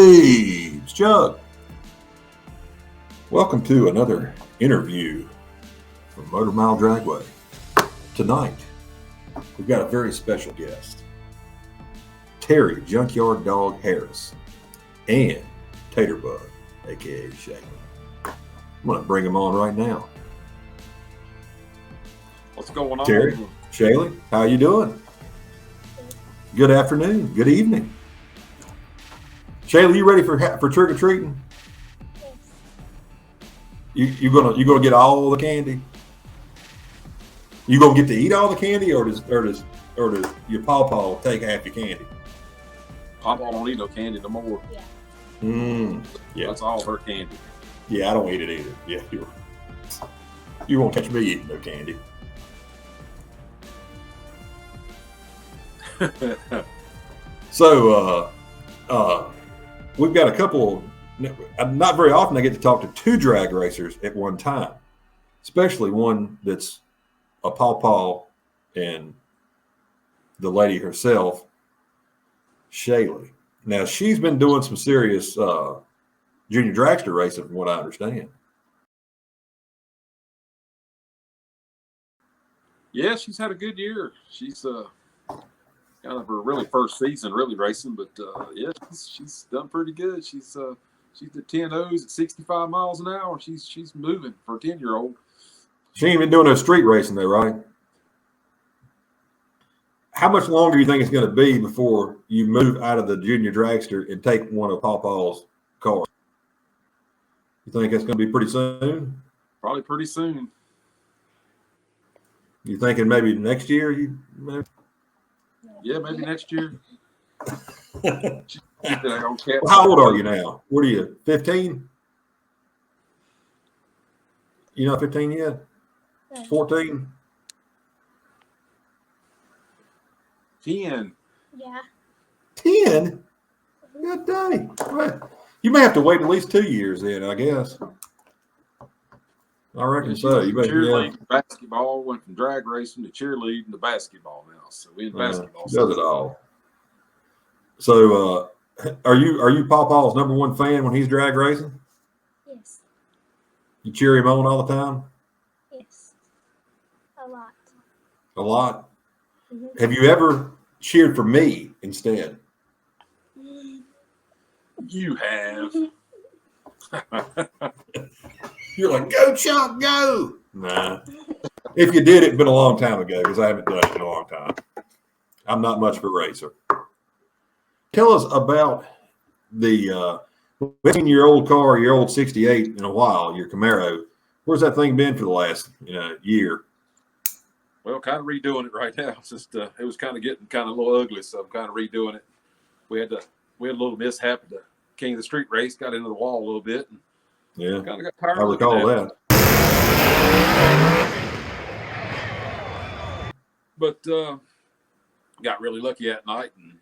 Hey, it's Chuck. Welcome to another interview from Motor Mile Dragway. Tonight, we've got a very special guest, Terry Junkyard Dog Harris and Taterbug, aka Shaylee. I'm going to bring him on right now. What's going on? Terry, Shaylee, how you doing? Good afternoon. Good evening. Shaylee, you ready for trick or treating? Yes. You gonna get all the candy? You gonna get to eat all the candy, or does your pawpaw take half your candy? Papa don't eat no candy no more. Yeah. Yeah. That's all her candy. Yeah, I don't eat it either. Yeah, you won't catch me eating no candy. So, we've got a couple. Not very often I get to talk to two drag racers at one time, especially one that's a pawpaw and the lady herself, Shaylee. Now, she's been doing some serious junior dragster racing, from what I understand. Yeah, she's had a good year. She's kind of her really first season really racing, but yeah, she's done pretty good. She's the 10 O's at 65 miles an hour. She's moving for a 10-year-old. She ain't been doing no street racing though, right? How much longer do you think it's going to be before you move out of the junior dragster and take one of Pawpaw's cars? You think that's going to be pretty soon? Probably pretty soon. You thinking maybe next year? Yeah, maybe next year. Well, how old are you now? What are you, 15? You not 15 yet? 14? 10. Yeah. 10? Good day. Well, you may have to wait at least 2 years then, I guess. I reckon so. You better, cheerleading, basketball, went from drag racing to cheerleading to basketball now. So we in basketball. Does it all. So are you Pawpaw's number one fan when he's drag racing? Yes. You cheer him on all the time? Yes. A lot. A lot? Mm-hmm. Have you ever cheered for me instead? You have. You're like, go Chuck, go. Nah. If you did, it'd been a long time ago because I haven't done it in a long time. I'm not much of a racer. Tell us about the 15-year-old car, your old 68 in a while, your Camaro. Where's that thing been for the last year? Well, kind of redoing it right now. It's just it was kind of getting kind of a little ugly, so I'm kind of redoing it. We had a little mishap at the King of the Street race, got into the wall a little bit, and yeah, kind of got tired. I recall that. But got really lucky that night, and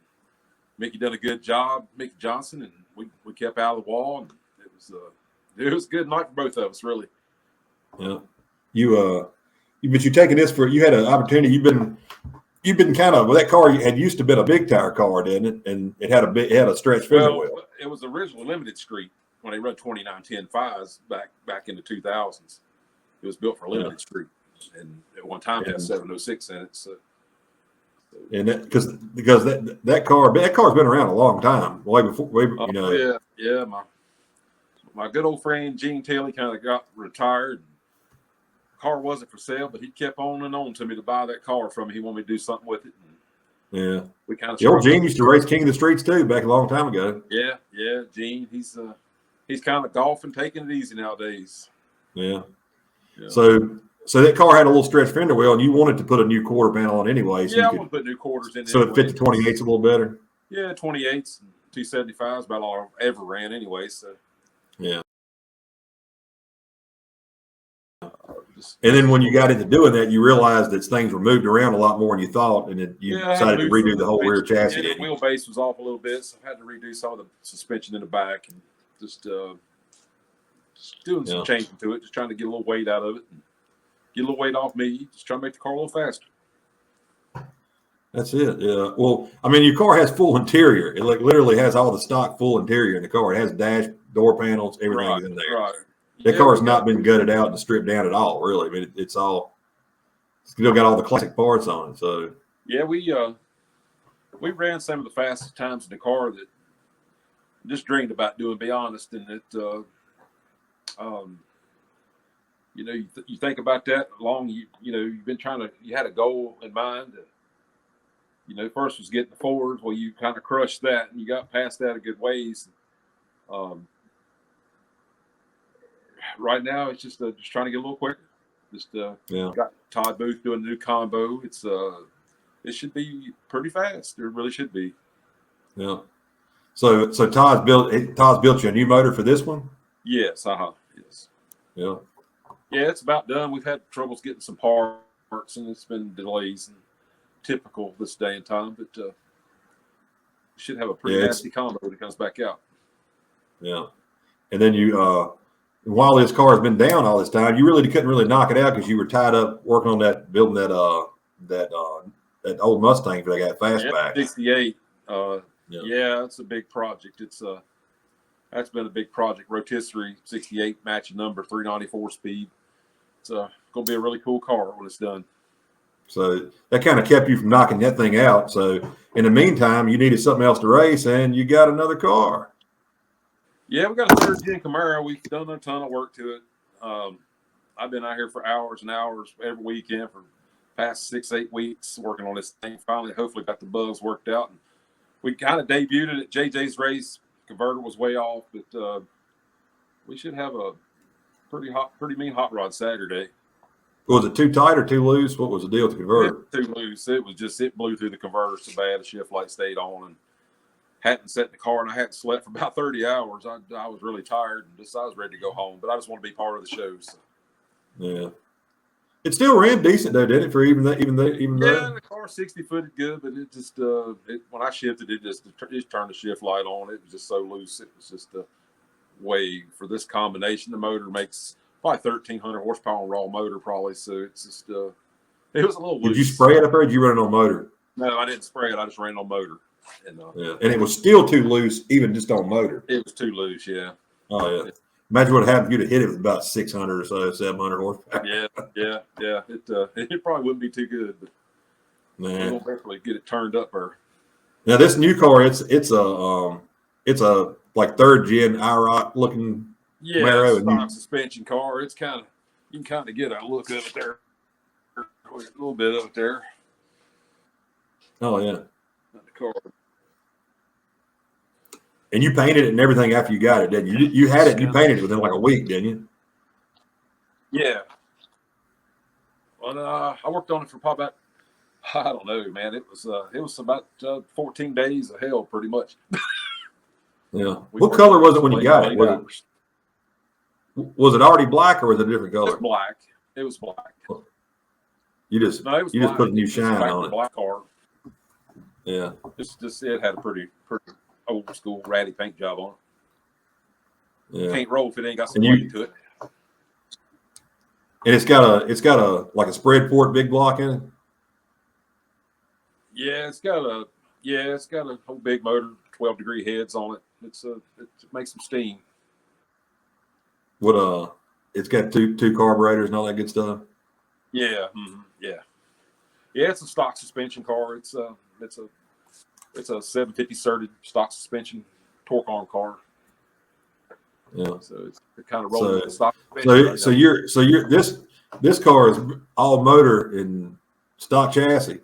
Mickey done a good job, Mickey Johnson, and we kept out of the wall, and it was a good night for both of us, really. Yeah, but you're taking this for, you had an opportunity. You've been kind of, well, that car had used to been a big tire car, didn't it? And it had a stretch fender wheel. It was originally limited street when they run 2910.5s back in the 2000s. It was built for limited street, and at one time it had 706 in it. So. And that, because that car's been around a long time, way before, Yeah. My good old friend Gene Taylor kind of got retired. Car wasn't for sale, but he kept on and on to me to buy that car from me. He wanted me to do something with it. And we kind of. The old Gene used to race King of the Streets too, back a long time ago. Yeah, Gene. He's kind of golfing, taking it easy nowadays. Yeah. So that car had a little stretch fender wheel, and you wanted to put a new quarter panel on anyway. So I want to put new quarters in. So it fit the 28s a little better. Yeah, 28s, 275s, about all I ever ran anyway. So. Yeah. And then when you got into doing that, you realized that things were moved around a lot more than you thought, and you decided to redo the whole rear chassis. The wheelbase was off a little bit, so I had to redo some of the suspension in the back and just doing some changing to it, just trying to get a little weight out of it, and get a little weight off me, just trying to make the car a little faster. That's it. Yeah. Well, I mean, your car has full interior. It like literally has all the stock full interior in the car. It has dash, door panels, everything's in there. Right. That Yeah, car's we not got- been gutted out and stripped down at all, really. I mean, it's all still got all the classic parts on it. So Yeah, we ran some of the fastest times in the car that I just dreamed about doing. Be honest, and it, you know, you think about that long. You know, you've been you had a goal in mind. You know, first was getting the Fords. Well, you kind of crushed that, and you got past that a good ways. Right now, it's just trying to get a little quicker. Just yeah. got Todd Booth doing a new combo. It should be pretty fast. It really should be. Yeah. So Todd's built you a new motor for this one? Yes. Yes. Yeah. Yeah, it's about done. We've had troubles getting some parts, and it's been delays, and typical this day and time. But we should have a pretty nasty combo when it comes back out. Yeah. And then you, while this car has been down all this time, you really couldn't really knock it out because you were tied up working on that, building that old Mustang for that fastback. 68. Yeah, it's a big project. That's been a big project. Rotisserie 68 matching number 394 speed. It's going to be a really cool car when it's done. So that kind of kept you from knocking that thing out. So in the meantime, you needed something else to race, and you got another car. Yeah, we got a third gen Camaro. We've done a ton of work to it. I've been out here for hours and hours every weekend for the past 6-8 weeks working on this thing. Finally, hopefully got the bugs worked out. And we kind of debuted it at JJ's race. Converter was way off, but we should have a pretty mean hot rod Saturday. Was it too tight or too loose? What was the deal with the converter? Too loose. It blew through the converter so bad the shift light stayed on, and hadn't set in the car, and I hadn't slept for about 30 hours. I was really tired, and I was ready to go home, but I just want to be part of the show. So. Yeah. It still ran decent though, didn't it? For even though. Yeah, the car 60 footed good, but it just when I shifted, it just turned the shift light on. It was just so loose. It was just a way for this combination. The motor makes probably 1,300 horsepower on raw motor, probably. So it's just it was a little loose. Did you spray it up there? Or did you run it on motor? No, I didn't spray it. I just ran it on motor. And and it was still too loose, even just on motor. It was too loose. Yeah. Oh yeah. Imagine what happened if you'd have hit it with about 600 or so, 700 horsepower. Yeah. It probably wouldn't be too good, but we'll definitely get it turned up. Now this new car, it's a like third gen IROC looking Camaro. Stock suspension car. It's you can kind of get a look of it there, a little bit of it there. Oh yeah. Not the car. And you painted it and everything after you got it, didn't you? You had it and you painted it within like a week, didn't you? Yeah. Well, I worked on it for probably about, I don't know, man. It was about 14 days of hell, pretty much. Yeah. What color was it when you got it? Was it already black or was it a different color? It was black. You just put a new shine on it. Black car. Yeah. It had a pretty old school ratty paint job on it. Yeah. Can't roll if it ain't got some weight to it. And it's got a like a spread port big block in it. Yeah, it's got a whole big motor, 12-degree heads on it. It makes some steam. It's got two carburetors and all that good stuff. Yeah, yeah. It's a stock suspension car. It's a 750 certed stock suspension torque arm car. Yeah. So it's kind of rolling with the stock suspension. So you're this car is all motor and stock chassis.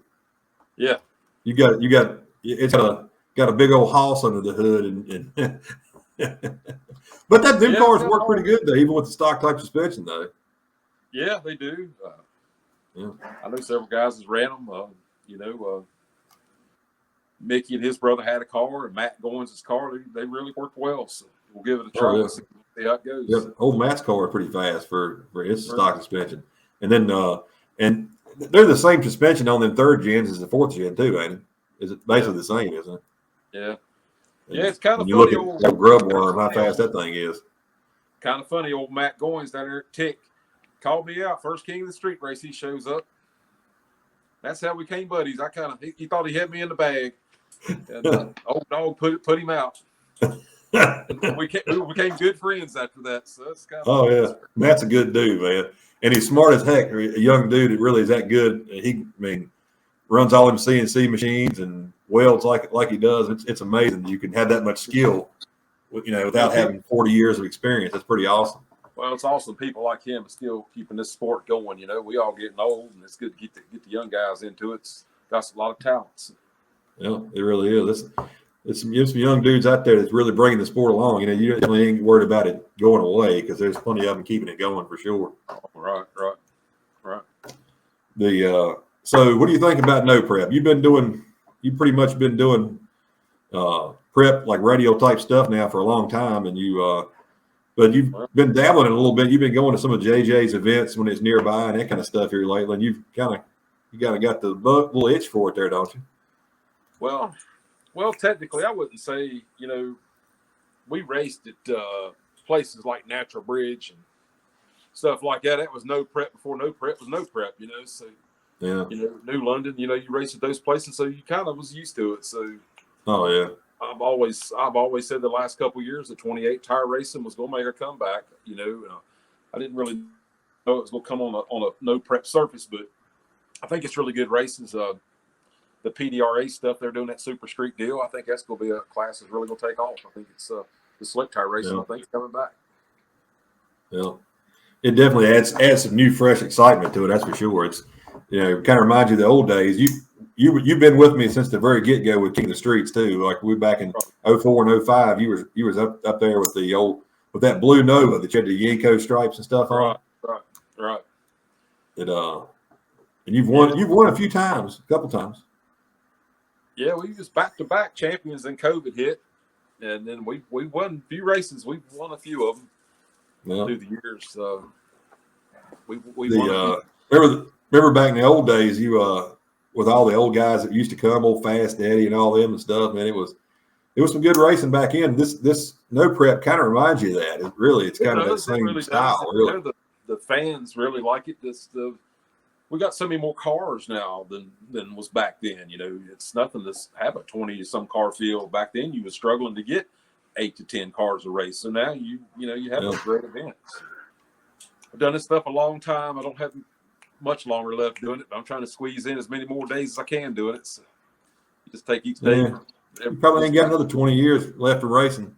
Yeah. It's got a big old house under the hood and but them cars work pretty good though, even with the stock type suspension though. Yeah, they do. Yeah. I know several guys that ran them. Mickey and his brother had a car, and Matt Goins' car. They really worked well. So we'll give it a try. See how it goes. Yeah, old Matt's car is pretty fast for his stock suspension, and then and they're the same suspension on them third gens as the fourth gen too, ain't it? Is it basically the same, isn't it? Yeah. Yeah, it's kind of funny. You look at that grub worm, how fast that thing is. Kind of funny. Old Matt Goins down there at Tick called me out. First King of the Street race. He shows up. That's how we became buddies. He thought he had me in the bag, and old dog put him out. And we became good friends after that. So that's kind of Oh yeah, Matt's a good dude, man, and he's smart as heck. A young dude that really is that good. Runs all them CNC machines and welds like he does. It's amazing you can have that much skill, without having 40 years of experience. That's pretty awesome. Well, it's awesome. People like him are still keeping this sport going. We all getting old, and it's good to get the young guys into it. It's got a lot of talents. Yeah, it really is. It's some young dudes out there that's really bringing the sport along. You definitely ain't worried about it going away because there's plenty of them keeping it going for sure. Right. So what do you think about no prep? You've pretty much been doing prep like radio type stuff now for a long time, and but you've been dabbling in a little bit. You've been going to some of JJ's events when it's nearby and that kind of stuff here lately, and you got the little itch for it there, don't you? Well, technically, I wouldn't say. We raced at places like Natural Bridge and stuff like that. That was no prep before no prep was no prep. So. Yeah. New London, you raced at those places, so you kind of was used to it. So, oh yeah, I've always said the last couple of years that 28 tire racing was going to make a comeback. I didn't really know it was going to come on a no prep surface, but I think it's really good races. The PDRA stuff they're doing, that Super Street deal, I think that's going to be a class that's really going to take off. I think it's the slick tire racing. Yeah. I think it's coming back. Yeah, it definitely adds some new, fresh excitement to it. That's for sure. It's it kind of reminds you of the old days. You've been with me since the very get go with King of the Streets too. Like we back in 04 and 05, you was up there with that blue Nova that you had the Yenko stripes and stuff on. Right. And you've won a few times, a couple times. Yeah, we was back-to-back champions, and COVID hit, and then we won a few races. We won a few of them through the years. So we won. Remember back in the old days, you with all the old guys that used to come, old Fast Daddy and all them and stuff, man, it was some good racing back in. This no prep kind of reminds you of that. It's kind of that same style. Really, the fans really like it. We got so many more cars now than was back then. It's nothing to have a 20-some car field. Back then, you were struggling to get 8 to 10 cars a race. So now you have those great events. I've done this stuff a long time. I don't have much longer left doing it, but I'm trying to squeeze in as many more days as I can doing it. So you just take each day. Yeah. You probably ain't got another 20 years left of racing.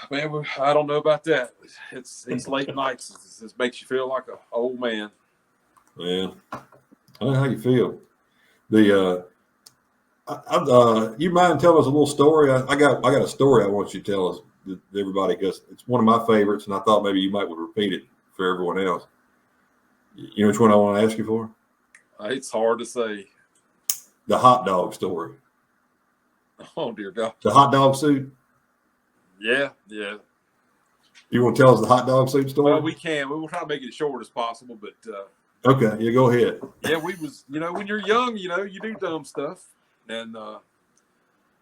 Man, I don't know about that. It's these late nights. It makes you feel like an old man. Yeah, I don't know how you feel. You mind telling us a little story? I got a story I want you to tell us, everybody, because it's one of my favorites, and I thought maybe you might would repeat it for everyone else. You know which one I want to ask you for? It's hard to say. The hot dog story. Oh, dear God. The hot dog suit? Yeah. You want to tell us the hot dog suit story? Well, we can. We will try to make it as short as possible, but... okay, yeah, go ahead. Yeah, we was, when you're young, you do dumb stuff. And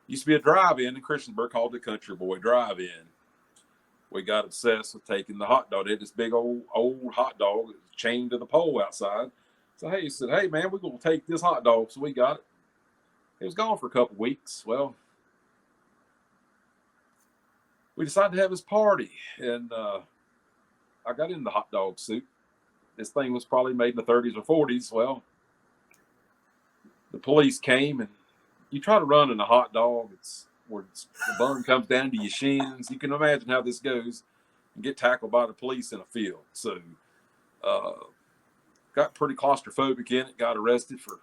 used to be a drive-in in Christiansburg called the Country Boy Drive-In. We got obsessed with taking the hot dog. They had this big old hot dog chained to the pole outside. So he said, "Hey man, we're gonna take this hot dog." So we got it. It was gone for a couple of weeks. Well, we decided to have this party, and I got in the hot dog suit. This thing was probably made in the 30s or 40s. Well, the police came, and you try to run in a hot dog. It's where the bun comes down to your shins. You can imagine how this goes, and get tackled by the police in a field. So, got pretty claustrophobic in it. Got arrested for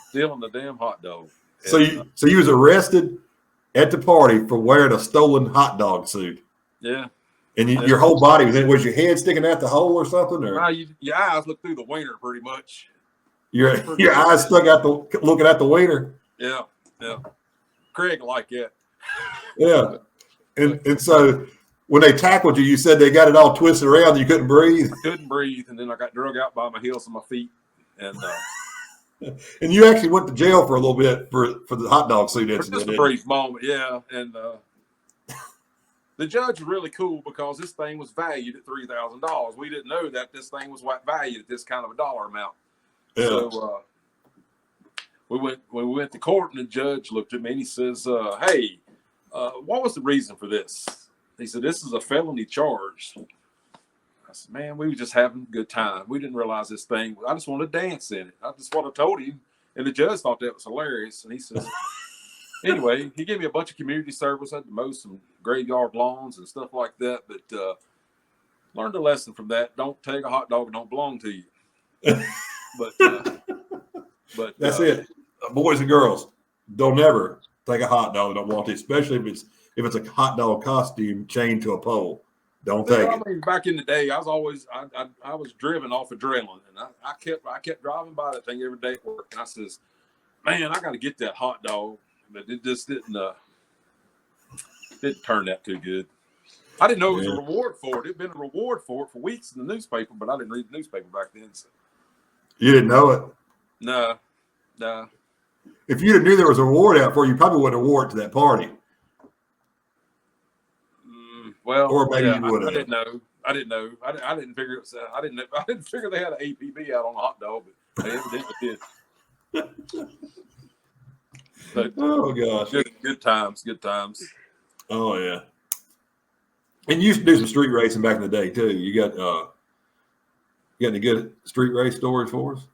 stealing the damn hot dog. So you was arrested at the party for wearing a stolen hot dog suit. Yeah. And your whole body was your head sticking out the hole or something? Or your eyes look through the wiener pretty much. Your eyes stuck out looking at the wiener. Yeah. Craig like that. Yeah. And so when they tackled you, you said they got it all twisted around and you couldn't breathe. I couldn't breathe, and then I got drug out by my heels and my feet. And and you actually went to jail for a little bit for the hot dog suit incident. Just a brief moment, yeah. And the judge was really cool because this thing was valued at $3,000. We didn't know that this thing was valued at this kind of a dollar amount. Yeah. So we went to court, and the judge looked at me and he says, "Hey, what was the reason for this?" He said, "This is a felony charge." I said, "Man, we were just having a good time. We didn't realize this thing. I just wanted to dance in it. That's what I told him." And the judge thought that was hilarious. And he says, anyway, he gave me a bunch of community service. I had to mow some graveyard lawns and stuff like that. But learned a lesson from that. Don't take a hot dog that don't belong to you. But That's it. Boys and girls, don't ever take a hot dog that don't want to, especially if it's a hot dog costume chained to a pole. Don't take it. I mean, back in the day, I was driven off adrenaline, and I kept driving by that thing every day at work. And I says, "Man, I got to get that hot dog," but it just didn't turn out too good. I didn't know it was a reward for it. It'd been a reward for it for weeks in the newspaper, but I didn't read the newspaper back then. So. You didn't know it? No. If you knew there was a reward out for you, probably wouldn't have wore it to that party. Well, or maybe you would have. I didn't know. I didn't figure it was. I didn't figure they had an APB out on a hot dog, but they evidently did. But, oh gosh, good times. Oh yeah. And you used to do some street racing back in the day too. You got any good street race stories for us?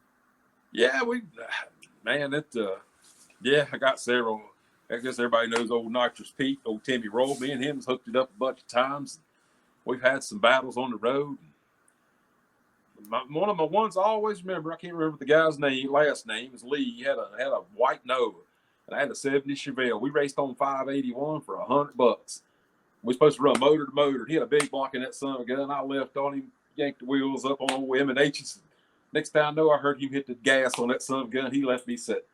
Yeah, I got several. I guess everybody knows old Nitrous Pete, old Timmy Roll. Me and him hooked it up a bunch of times. We've had some battles on the road. One of my ones I always remember, I can't remember the guy's last name is Lee. He had a white Nova, and I had a 70 Chevelle. We raced on 581 for $100. We were supposed to run motor to motor. He had a big block in that son of a gun. I left on him, yanked the wheels up on M&H's. Next time I know, I heard him hit the gas on that son of a gun. He left me set.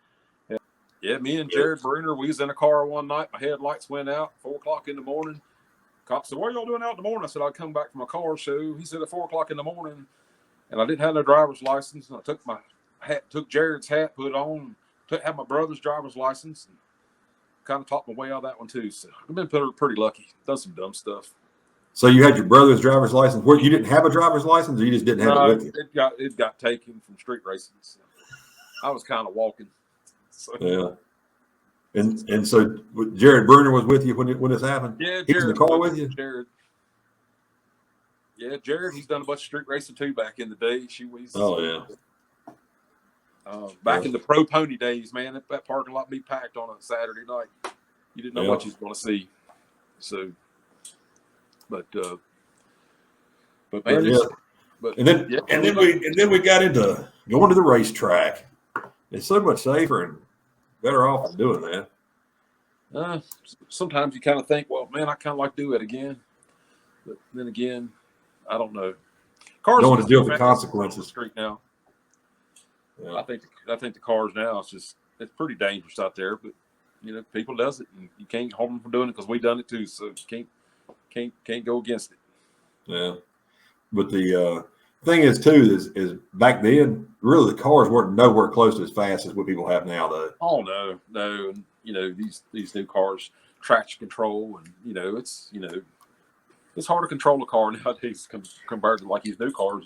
Yeah, me and Jared Bruner, we was in a car one night. My headlights went out 4 o'clock in the morning. Cop said, "What are y'all doing out in the morning?" I said, "I'd come back from a car show." He said, "At 4 o'clock in the morning." And I didn't have no driver's license. And I took my hat, took Jared's hat, put it on, had my brother's driver's license, and kind of talked my way out of that one too. So I've been pretty lucky. Done some dumb stuff. So you had your brother's driver's license. Where you didn't have a driver's license, or you just didn't have it with you? It got taken from street racing. So I was kind of walking. So. Yeah. And so Jared Bruner was with you when this happened? Yeah, he was in the car with you? Jared. Yeah, Jared, he's done a bunch of street racing too back in the day. Back in the pro pony days, man, that parking lot be packed on a Saturday night. You didn't know what you was going to see. So, but man, and then we got into going to the racetrack. It's so much safer and better off than doing that. Sometimes you kind of think, well, man, I kind of like to do it again. But then again, I don't know. Cars don't want to deal with the consequences. On the street now. Yeah. I think the cars now it's pretty dangerous out there. But people does it, and you can't hold them from doing it because we done it too. So you can't go against it. Yeah, but the thing is too is back then really the cars weren't nowhere close to as fast as what people have now though. Oh no, and these new cars, traction control, and it's hard to control a car nowadays compared to like these new cars.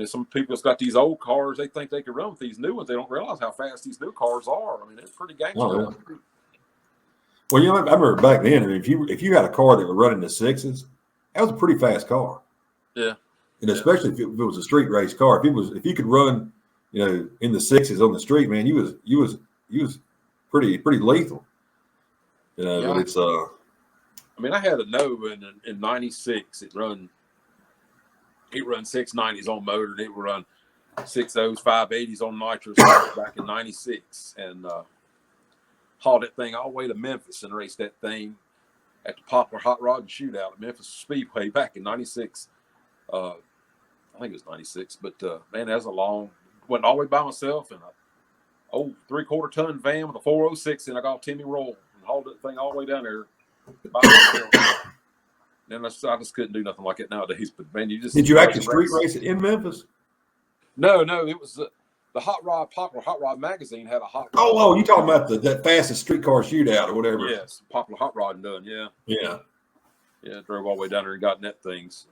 Some people that's got these old cars, they think they can run with these new ones. They don't realize how fast these new cars are. I mean, it's pretty gangster. Oh, yeah. Well, I remember back then. I mean, if you had a car that was running the sixes, that was a pretty fast car. Yeah. And especially if it was a street race car, if you could run, in the sixes on the street, man, you was pretty lethal. But it's I mean, I had a Nova in '96. It run 690s on motor, and it would run 60s, 580s on nitrous back in '96, and hauled that thing all the way to Memphis and raced that thing at the Poplar Hot Rod and Shootout at Memphis Speedway back in '96. I think it was '96, but man, that was a long. Went all the way by myself in a 3/4 ton van with a 406, and I got Timmy Roll and hauled that thing all the way down there. And I just couldn't do nothing like it nowadays. But man, did you actually street race it in Memphis? No, it was the Popular Hot Rod magazine had a hot rod. Oh, you talking about that fastest streetcar shootout or whatever? Yes, Popular Hot Rod and done. Yeah. Drove all the way down there and got net things.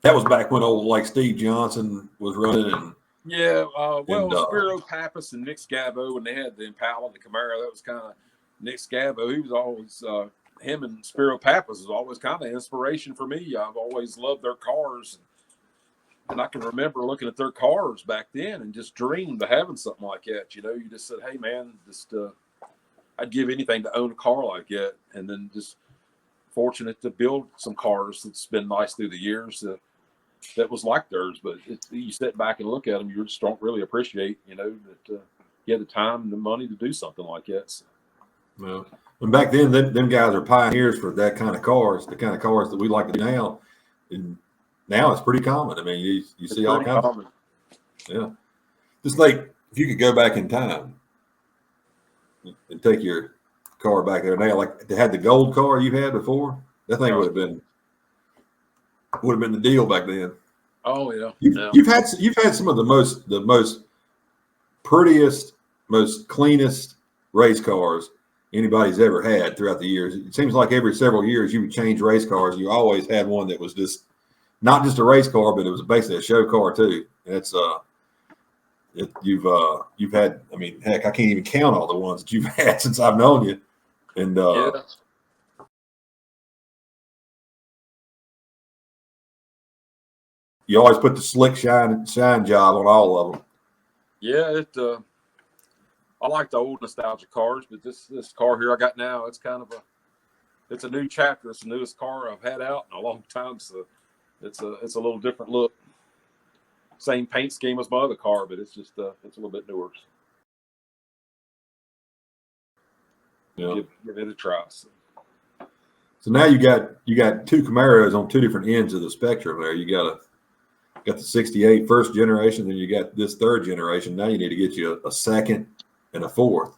That was back when old like Steve Johnson was running, and Yeah, well, And, Spiro Pappas and Nick Scavo, when they had the Impala and the Camaro, that was kind of Nick Scavo. He was always him and Spiro Pappas was always kind of inspiration for me. I've always loved their cars, and I can remember looking at their cars back then and just dreamed of having something like that. You know, you just said, "Hey, man, just I'd give anything to own a car like that," and then just fortunate to build some cars that's been nice through the years. That was like theirs, but you sit back and look at them, you just don't really appreciate, you know, that you had the time and the money to do something like that. So. well, and back then, them guys are pioneers for that kind of cars, the kind of cars that we like to do now. And now it's pretty common. I mean, you see all kinds of, yeah. Just like if you could go back in time and take your car back there now, like they had the gold car you had before, that thing would have been the deal back then. Oh yeah. You've had some of the most prettiest, most cleanest race cars anybody's ever had throughout the years. It seems like every several years you would change race cars. You always had one that was just not just a race car, but it was basically a show car too. And it's you've had. I mean, heck, I can't even count all the ones that you've had since I've known you. And yeah. You always put the slick shine job on all of them. Yeah, I like the old nostalgic cars, but this car here I got now, it's kind of it's a new chapter. It's the newest car I've had out in a long time, so it's a little different look. Same paint scheme as my other car, but it's just it's a little bit newer. Yeah. Give it a try. So now you got two Camaros on two different ends of the spectrum there. You got the 68 first generation, then you got this third generation. Now you need to get you a second and a fourth.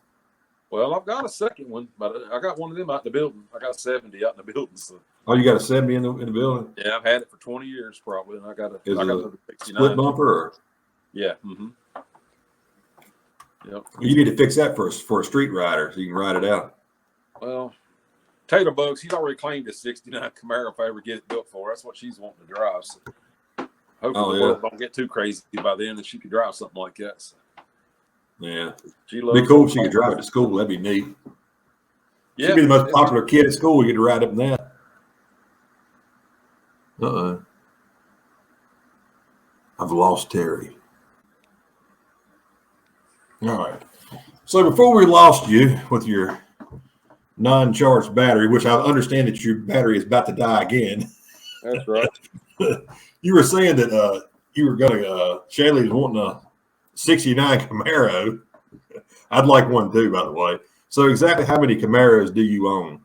Well, I've got a second one, but I got one of them out in the building. I got 70 out in the building. So. Oh, you got a 70 in the building? Yeah, I've had it for 20 years probably, and I got a 69. Split bumper? Or? Yeah. Mm-hmm. Yep. You need to fix that for a street rider so you can ride it out. Well, Tater Bugs, he's already claimed his 69 Camaro if I ever get it built for her. That's what she's wanting to drive. So hopefully the world don't get too crazy by then and she could drive something like that. So. Yeah. It'd be cool if she could drive to school. That'd be neat. Yeah. She'd be the most popular kid at school. We get to ride up in that. I've lost Terry. All right. So before we lost you with your non-charged battery, which I understand that your battery is about to die again. That's right. You were saying that you were going to, Shaylee was wanting a 69 Camaro. I'd like one too, by the way. So exactly how many Camaros do you own?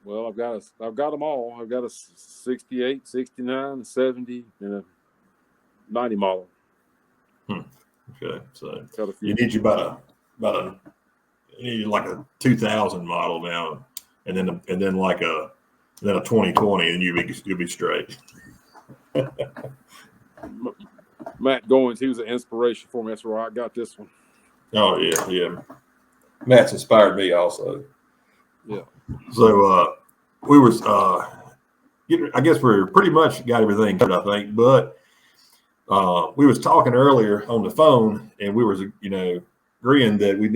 Well, I've got them all. I've got a 68, 69, 70, and a 90 model. Okay, so you need about a you need like a 2000 model now, and then like a 2020, and you'll be straight. Matt Goins, he was an inspiration for me. That's where I got this one. Oh yeah. Matt's inspired me also. Yeah. So we was I guess we're pretty much got everything covered, I think, but we was talking earlier on the phone, and we was agreeing that we're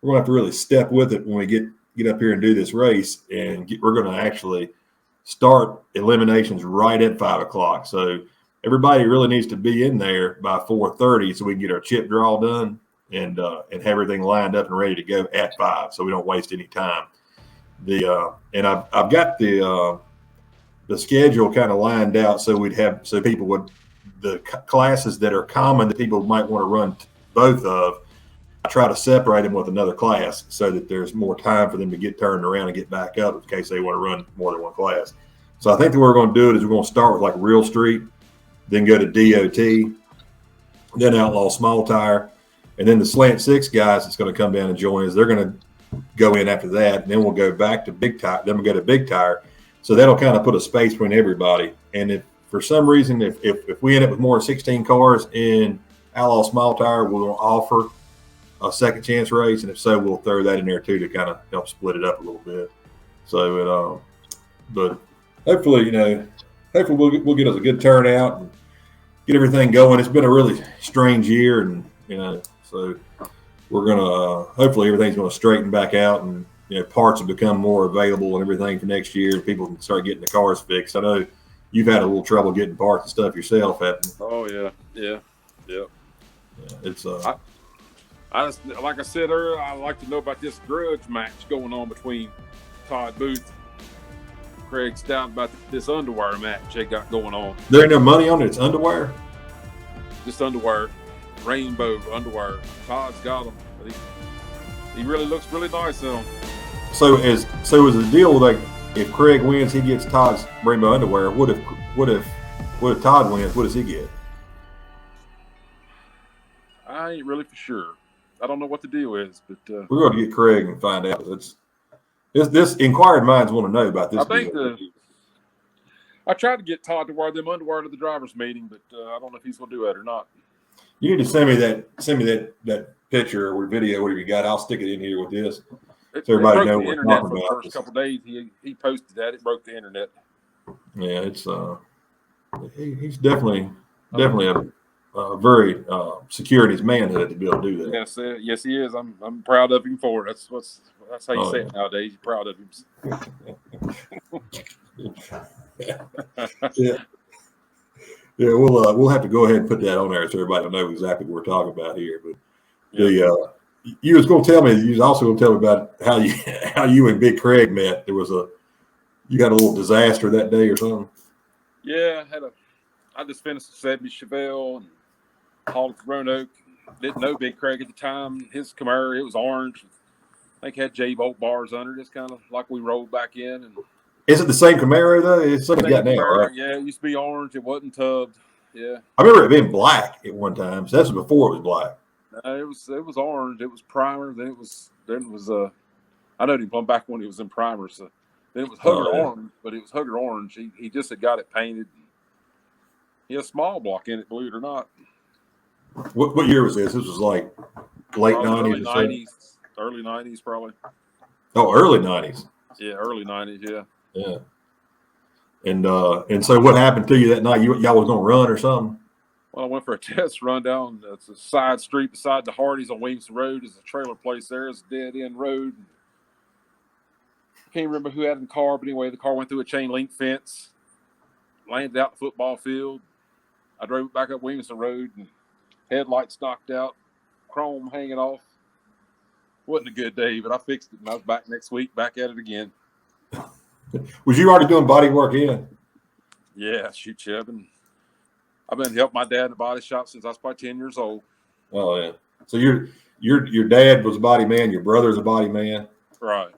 gonna have to really step with it when we get up here and do this race, and we're gonna actually start eliminations right at 5 o'clock. So everybody really needs to be in there by 4:30 so we can get our chip draw done and have everything lined up and ready to go at 5, so we don't waste any time. And I've got the schedule kind of lined out so people would, the classes that are common that people might want to run both of, I try to separate them with another class so that there's more time for them to get turned around and get back up in case they want to run more than one class. So I think the way we're going to do it is we're going to start with like real street, then go to DOT, then outlaw small tire, and then the slant 6 guys that's going to come down and join us, they're going to go in after that, and then we'll go back to big tire, then we'll go to big tire. So that'll kind of put a space between everybody. And if for some reason, if we end up with more than 16 cars in outlaw small tire, we'll offer a second chance race, and if so, we'll throw that in there too to kind of help split it up a little bit. So but hopefully, hopefully we'll get us a good turnout and get everything going. It's been a really strange year, and so we're gonna hopefully everything's gonna straighten back out, and parts have become more available and everything for next year, and people can start getting the cars fixed. I know you've had a little trouble getting parts and stuff yourself, haven't you? Oh yeah. It's I just, like I said earlier, I'd like to know about this grudge match going on between Todd Booth and Craig Stout about this underwear match they got going on. there ain't no money on it. It's underwear. Just underwear, rainbow underwear. Todd's got them. But he really looks really nice in them. So is the deal like if Craig wins, he gets Todd's rainbow underwear. What if Todd wins? What does he get? I ain't really for sure. I don't know what the deal is, but We're going to get Craig and find out. This inquired minds want to know about this. I think I tried to get Todd to wear them underwear to the drivers' meeting, but I don't know if he's going to do that or not. You need to send me that picture or video, whatever you got. I'll stick it in here with this. So everybody knows what we're talking for the about. first couple of days, he posted that. It broke the internet. Yeah, it's he's definitely a very secure in his manhood to be able to do that. Yes, he is. I'm proud of him for it. That's how you say it nowadays. You're proud of him. Yeah, we'll have to go ahead and put that on there so everybody will know exactly what we're talking about here. But you was going to tell me. You was also going to tell me about how you and Big Craig met. You had a little disaster that day or something. Yeah, I just finished the 70 Chevelle and hauled it to Roanoke. Didn't know Big Craig at the time. His Camaro, it was orange. I think it had J-bolt bars under it. It's kind of like we rolled back in. And is it the same Camaro though? It's something you got now, right? Yeah, it used to be orange. It wasn't tubbed. Yeah, I remember it being black at one time. So that's before it was black. It was orange. It was primer. Then it was I know him back when he was in primer. So then it was Hugger orange, but it was Hugger orange. He just had got it painted. He had a small block in it, believe it or not. What year was this? This was like late 90s. Early 90s probably. Oh, early 90s. Yeah, early 90s. Yeah. Yeah. And so what happened to you that night? Y'all was gonna run or something? Well, I went for a test run down. It's a side street beside the Hardys on Williamson Road. There's a trailer place there. It's a dead end road. Can't remember who had in the car, but anyway, the car went through a chain link fence, landed out the football field. I drove it back up Williamson Road and headlights knocked out, chrome hanging off. Wasn't a good day, but I fixed it and I was back next week, back at it again. Was you already doing body work in? Yeah, shoot, I've been helping my dad in the body shop since I was probably 10 years old. Oh yeah. So your dad was a body man, your brother's a body man. Right.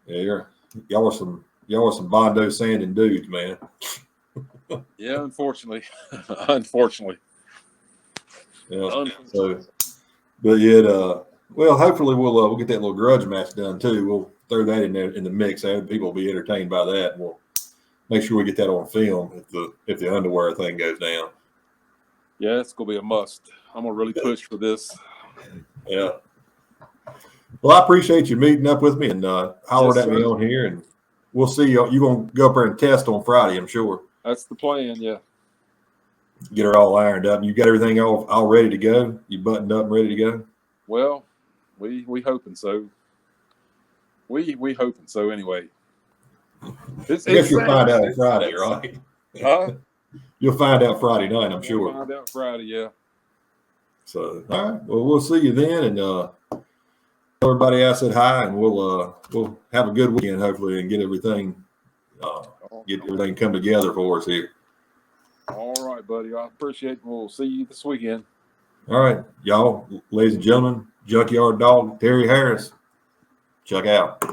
Yeah, y'all were some Bondo sanding dudes, man. Yeah, unfortunately. Unfortunately. Yeah. So, but yet, well, hopefully we'll get that little grudge match done too. We'll throw that in there in the mix. People will be entertained by that. And we'll make sure we get that on film if the underwear thing goes down. Yeah, it's gonna be a must. I'm gonna really push for this. Yeah. Well, I appreciate you meeting up with me and hollering at me on here, and we'll see you. You're gonna go up there and test on Friday, I'm sure. That's the plan. Yeah. Get her all ironed up. You got everything all ready to go. You buttoned up and ready to go. Well, we hoping so. We hoping so anyway. I guess you'll find out on Friday, right? Huh? You'll find out Friday night, I'm sure. We'll find out Friday, yeah. So, all right. Well, we'll see you then, and tell everybody I said hi, and we'll have a good weekend hopefully, and get everything come together for us here. All right, buddy. I appreciate it. We'll see you this weekend. All right, y'all, ladies and gentlemen, Junkyard Dog Terry Harris. Check out.